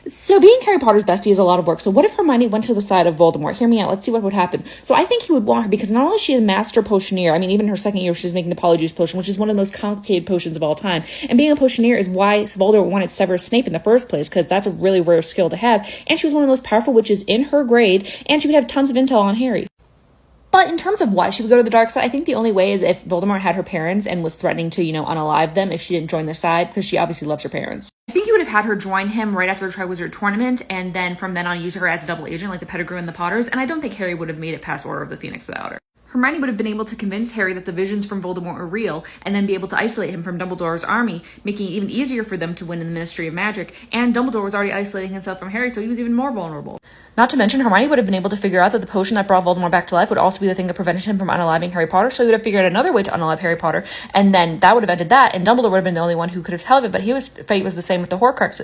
So being Harry Potter's bestie is a lot of work. So what if Hermione went to the side of Voldemort? Hear me out. Let's see what would happen. So I think he would want her because not only is she a master potioneer, I mean, even her second year, she's making the Polyjuice potion, which is one of the most complicated potions of all time. And being a potioneer is why Voldemort wanted Severus Snape in the first place, because that's a really rare skill to have. And she was one of the most powerful witches in her grade, and she would have tons of intel on Harry. But in terms of why she would go to the dark side, I think the only way is if Voldemort had her parents and was threatening to, unalive them if she didn't join their side, because she obviously loves her parents. I think he would have had her join him right after the Triwizard Tournament, and then from then on use her as a double agent like the Pettigrew and the Potters, and I don't think Harry would have made it past Order of the Phoenix without her. Hermione would have been able to convince Harry that the visions from Voldemort are real, and then be able to isolate him from Dumbledore's army, making it even easier for them to win in the Ministry of Magic, and Dumbledore was already isolating himself from Harry, so he was even more vulnerable. Not to mention, Hermione would have been able to figure out that the potion that brought Voldemort back to life would also be the thing that prevented him from unaliving Harry Potter, so he would have figured out another way to unalive Harry Potter, and then that would have ended that, and Dumbledore would have been the only one who could have held it, but his fate was the same with the Horcruxes.